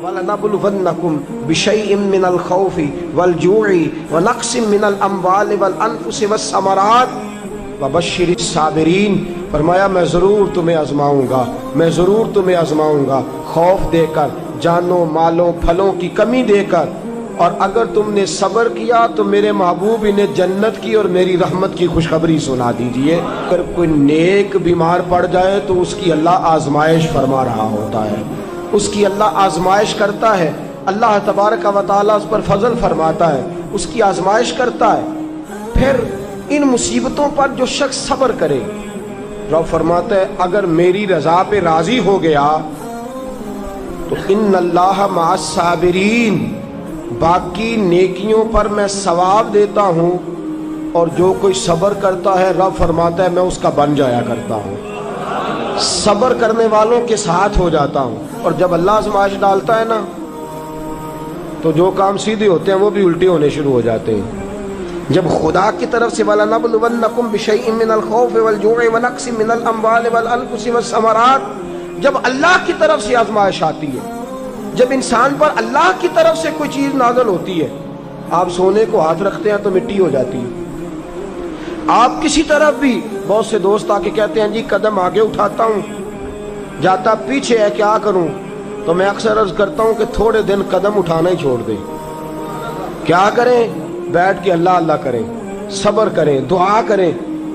وَلَنَبْلُوَنَّكُمْ بِشَيْءٍ مِّنَ الْخَوْفِ وَالْجُوعِ وَنَقْصٍ مِّنَ الْأَمْوَالِ وَالْأَنفُسِ وَالثَّمَرَاتِ وَبَشِّرِ الصَّابِرِينَ۔ فرمایا میں ضرور تمہیں آزماؤں گا، میں ضرور تمہیں آزماؤں گا، خوف دے کر، جانوں مالوں پھلوں کی کمی دے کر، اور اگر تم نے صبر کیا تو میرے محبوب انہیں جنت کی اور میری رحمت کی خوشخبری سنا دیجئے۔ اگر کوئی نیک بیمار پڑ جائے تو اس کی اللہ آزمائش فرما رہا ہوتا ہے، اس کی اللہ آزمائش کرتا ہے، اللہ تبارک و تعالیٰ اس پر فضل فرماتا ہے، اس کی آزمائش کرتا ہے۔ پھر ان مصیبتوں پر جو شخص صبر کرے، رب فرماتا ہے اگر میری رضا پہ راضی ہو گیا تو ان اللہ مع الصابرین، باقی نیکیوں پر میں ثواب دیتا ہوں، اور جو کوئی صبر کرتا ہے رب فرماتا ہے میں اس کا بن جایا کرتا ہوں، صبر کرنے والوں کے ساتھ ہو جاتا ہوں۔ اور جب اللہ آزمائش ڈالتا ہے نا تو جو کام سیدھے ہوتے ہیں وہ بھی الٹے ہونے شروع ہو جاتے ہیں۔ جب خدا کی طرف سے وَلَنَبْلُوَنَّكُمْ بِشَيْءٍ مِّنَ الْخَوْفِ وَالْجُوعِ وَنَقْصٍ مِّنَ الْأَمْوَالِ وَالْأَنفُسِ وَالثَّمَرَاتِ، جب اللہ کی طرف سے آزمائش آتی ہے، جب انسان پر اللہ کی طرف سے کوئی چیز نازل ہوتی ہے، آپ سونے کو ہاتھ رکھتے ہیں تو مٹی ہو جاتی ہے، آپ کسی طرف بھی، بہت سے دوست آ کے کہتے ہیں جی قدم آگے اٹھاتا ہوں جاتا پیچھے ہے، کیا کروں؟ تو میں اکثر عرض کرتا ہوں کہ تھوڑے دن قدم اٹھانا ہی چھوڑ دیں۔ کیا کریں؟ بیٹھ کے اللہ اللہ کریں، صبر کریں، دعا کریں۔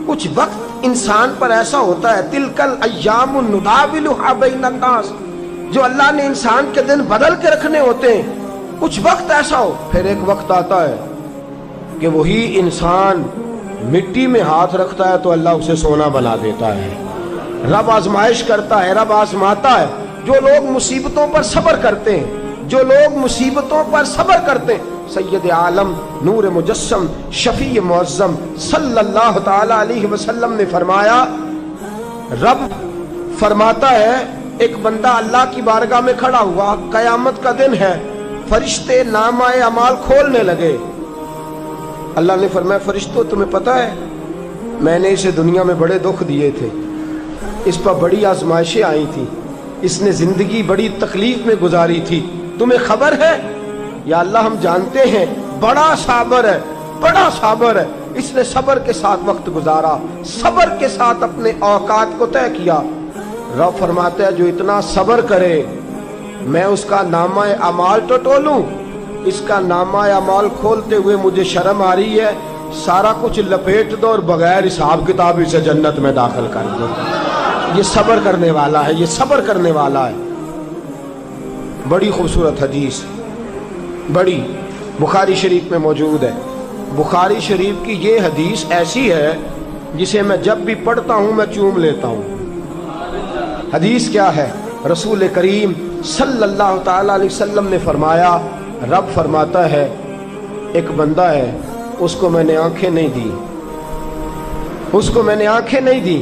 کچھ وقت انسان پر ایسا ہوتا ہے، تِلْكَ الْأَيَّامُ نُدَاوِلُهَا بَيْنَ النَّاسِ، جو اللہ نے انسان کے دن بدل کے رکھنے ہوتے ہیں، کچھ وقت ایسا ہو، پھر ایک وقت آتا ہے کہ وہی انسان مٹی میں ہاتھ رکھتا ہے تو اللہ اسے سونا بنا دیتا ہے۔ رب آزمائش کرتا ہے، رب آزماتا ہے۔ جو لوگ مصیبتوں پر صبر کرتے ہیں، جو لوگ مصیبتوں پر صبر کرتے ہیں، سید عالم نور مجسم شفیع معظم صلی اللہ تعالی علیہ وسلم نے فرمایا، رب فرماتا ہے ایک بندہ اللہ کی بارگاہ میں کھڑا ہوا، قیامت کا دن ہے، فرشتے نامہ اعمال کھولنے لگے۔ اللہ نے فرمایا فرشتوں تمہیں پتہ ہے میں نے اسے دنیا میں بڑے دکھ دیے تھے، اس پر بڑی آزمائشیں آئی تھیں، اس نے زندگی بڑی تکلیف میں گزاری تھی، تمہیں خبر ہے؟ یا اللہ ہم جانتے ہیں بڑا صابر ہے، بڑا صابر ہے، اس نے صبر کے ساتھ وقت گزارا، صبر کے ساتھ اپنے اوقات کو طے کیا۔ رب فرماتا ہے جو اتنا صبر کرے میں اس کا نامہ اعمال ٹٹولوں، اس کا نامہ اعمال کھولتے ہوئے مجھے شرم آ رہی ہے، سارا کچھ لپیٹ دو اور بغیر حساب کتاب اسے جنت میں داخل کر دو۔ یہ صبر کرنے والا ہے، یہ صبر کرنے والا ہے۔ بڑی خوبصورت حدیث، بڑی، بخاری شریف میں موجود ہے۔ بخاری شریف کی یہ حدیث ایسی ہے جسے میں جب بھی پڑھتا ہوں میں چوم لیتا ہوں۔ حدیث کیا ہے؟ رسول کریم صلی اللہ تعالی علیہ وسلم نے فرمایا، رب فرماتا ہے ایک بندہ ہے، اس کو میں نے آنکھیں نہیں دی، اس کو میں نے آنکھیں نہیں دی،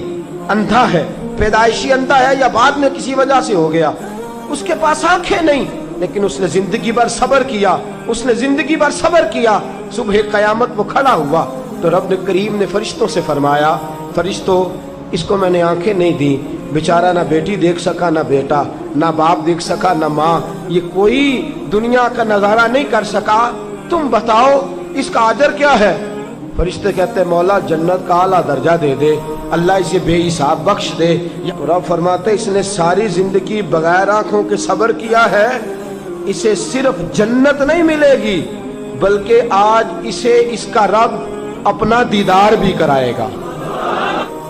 اندھا ہے، پیدائشی اندھا ہے یا بعد میں کسی وجہ سے ہو گیا، اس کے پاس آنکھیں نہیں، لیکن اس نے زندگی بھر صبر کیا، اس نے زندگی بھر صبر کیا۔ صبح قیامت وہ کھڑا ہوا تو رب کریم نے فرشتوں سے فرمایا، فرشتوں اس کو میں نے آنکھیں نہیں دی، بیچارہ نہ بیٹی دیکھ سکا، نہ بیٹا، نہ باپ دیکھ سکا، نہ ماں، یہ کوئی دنیا کا نظارہ نہیں کر سکا، تم بتاؤ اس کا اجر کیا ہے؟ فرشتے کہتے ہیں مولا جنت کا اعلیٰ درجہ دے دے، اللہ اسے بے حساب بخش دے۔ رب فرماتے اس نے ساری زندگی بغیر آنکھوں کے صبر کیا ہے، اسے صرف جنت نہیں ملے گی بلکہ آج اسے اس کا رب اپنا دیدار بھی کرائے گا۔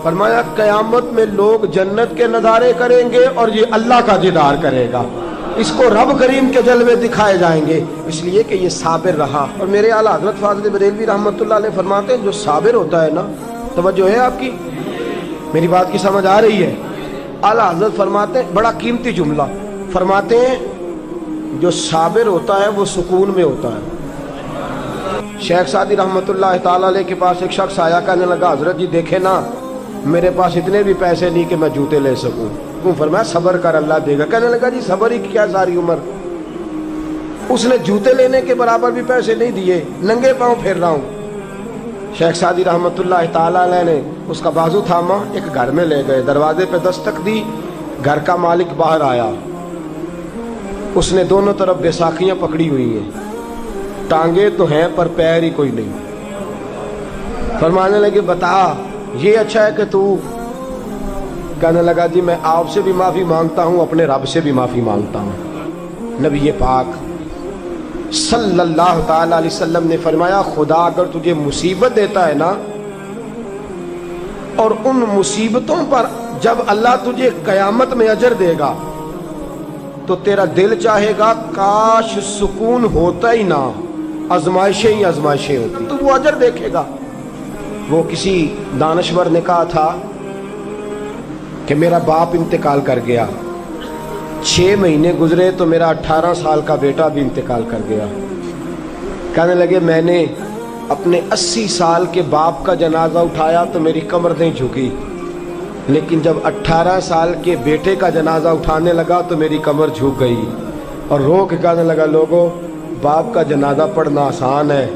فرمایا قیامت میں لوگ جنت کے نظارے کریں گے اور یہ اللہ کا دیدار کرے گا، اس کو رب کریم کے جلوے دکھائے جائیں گے، اس لیے کہ یہ صابر رہا۔ اور میرے اعلیٰ حضرت فاضل بریلوی رحمۃ اللہ علیہ فرماتے ہیں جو صابر ہوتا ہے نا، توجہ ہے آپ کی، میری بات کی سمجھ آ رہی ہے؟ اعلیٰ حضرت فرماتے ہیں بڑا قیمتی جملہ، فرماتے ہیں جو صابر ہوتا ہے وہ سکون میں ہوتا ہے۔ شیخ سعدی رحمۃ اللہ تعالیٰ علیہ کے پاس ایک شخص آیا، کہنے لگا حضرت جی دیکھیں نا میرے پاس اتنے بھی پیسے نہیں کہ میں جوتے لے سکوں، فرمایا صبر کر اللہ دے گا۔ کہنے لگا جی صبر ہی کیا ساری عمر، اس نے جوتے لینے کے برابر بھی پیسے نہیں دیے، ننگے پاؤں پھر رہا ہوں۔ شیخ سعدی رحمۃ اللہ تعالیٰ علیہ نے اس کا بازو تھاما، ایک گھر میں لے گئے، دروازے پہ دستک دی، گھر کا مالک باہر آیا، اس نے دونوں طرف بیساکھیاں پکڑی ہوئی ہیں، ٹانگیں تو ہیں پر پیر ہی کوئی نہیں۔ فرمانے لگے بتا یہ اچھا ہے کہ تو، کہنے لگا جی میں آپ سے بھی معافی مانگتا ہوں، اپنے رب سے بھی معافی مانگتا ہوں۔ نبی پاک صلی اللہ تعالی علیہ وسلم نے فرمایا خدا اگر تجھے مصیبت دیتا ہے نا، اور ان مصیبتوں پر جب اللہ تجھے قیامت میں اجر دے گا تو تیرا دل چاہے گا کاش سکون ہوتا ہی نہ، آزمائشیں ہی آزمائشیں ہوتی، تو وہ اجر دیکھے گا۔ وہ کسی دانشور نے کہا تھا کہ میرا باپ انتقال کر گیا، 6 مہینے گزرے تو میرا 18 سال کا بیٹا بھی انتقال کر گیا۔ کہنے لگے میں نے اپنے 80 سال کے باپ کا جنازہ اٹھایا تو میری کمر نہیں جھکی، لیکن جب 18 سال کے بیٹے کا جنازہ اٹھانے لگا تو میری کمر جھک گئی، اور رو کے کہنے لگا لوگوں باپ کا جنازہ پڑھنا آسان ہے،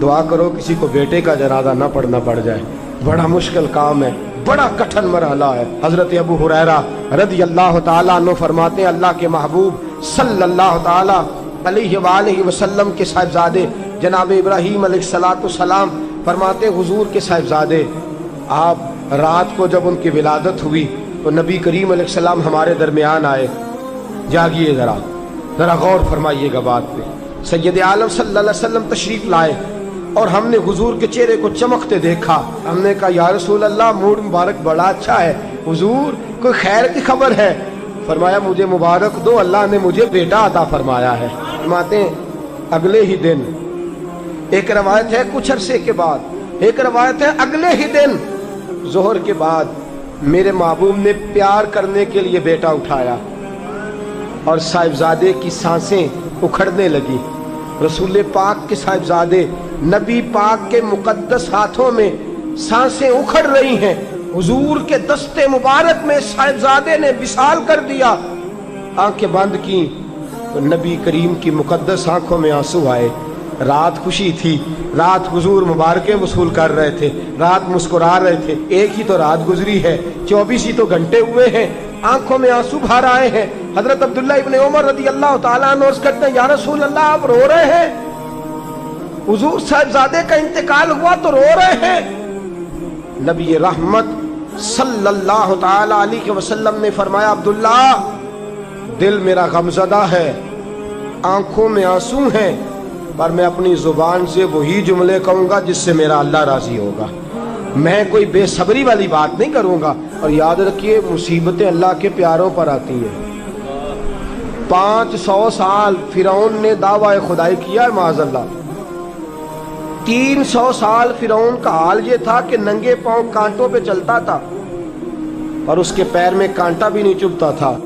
دعا کرو کسی کو بیٹے کا جنازہ نہ پڑھنا پڑ جائے، بڑا مشکل کام ہے، بڑا کٹھن مرحلہ ہے۔ حضرت ابو ہریرہ رضی اللہ تعالیٰ عنہ فرماتے ہیں اللہ کے محبوب صلی اللہ تعالیٰ علیہ وآلہ وسلم کے صاحبزادے جناب ابراہیم علیہ السلام فرماتے حضور کے صاحبزادے آپ رات کو جب ان کی ولادت ہوئی تو نبی کریم علیہ السلام ہمارے درمیان آئے۔ جاگیے ذرا غور فرمائیے گا بات پہ۔ سید عالم صلی اللہ علیہ وسلم تشریف لائے اور ہم نے حضور کے چہرے کو چمکتے دیکھا۔ ہم نے کہا یا رسول اللہ موڈ مبارک بڑا اچھا ہے، حضور کوئی خیر کی خبر ہے؟ فرمایا مجھے مبارک دو، اللہ نے مجھے بیٹا عطا فرمایا ہے۔ فرماتے ہیں اگلے ہی دن، ایک روایت ہے کچھ عرصے کے بعد، ایک روایت ہے اگلے ہی دن ظہر کے بعد میرے محبوب نے پیار کرنے کے لیے بیٹا اٹھایا اور صاحبزادے کی سانسیں اکھڑنے لگی۔ رسول پاک کے صاحبزادے نبی پاک کے مقدس ہاتھوں میں سانسیں اکھڑ رہی ہیں، حضور کے دستے مبارک میں صاحبزادے نے وصال کر دیا۔ آنکھیں بند کی تو نبی کریم کی مقدس آنکھوں میں آنسو آئے۔ رات خوشی تھی، رات حضور مبارکیں وصول کر رہے تھے، رات مسکرا رہے تھے، ایک ہی تو رات گزری ہے، 24 ہی تو گھنٹے ہوئے ہیں، آنکھوں میں آنسو بھر آئے ہیں۔ حضرت عبداللہ ابن عمر رضی اللہ تعالیٰ عنہ عرض کرتے ہیں یا رسول اللہ آپ رو رہے ہیں؟ حضور صاحبزادے کا انتقال ہوا تو رو رہے ہیں؟ نبی رحمت صلی اللہ تعالیٰ علیہ وسلم نے فرمایا عبداللہ دل میرا غمزدہ ہے، آنکھوں میں آنسو ہیں، پر میں اپنی زبان سے وہی جملے کہوں گا جس سے میرا اللہ راضی ہوگا، میں کوئی بے صبری والی بات نہیں کروں گا۔ اور یاد رکھیے مصیبتیں اللہ کے پیاروں پر آتی ہیں۔ 500 سال فرعون نے دعویٰ خدائی کیا ہے معاذ اللہ، 300 سال فرعون کا حال یہ تھا کہ ننگے پاؤں کانٹوں پہ چلتا تھا اور اس کے پیر میں کانٹا بھی نہیں چبھتا تھا۔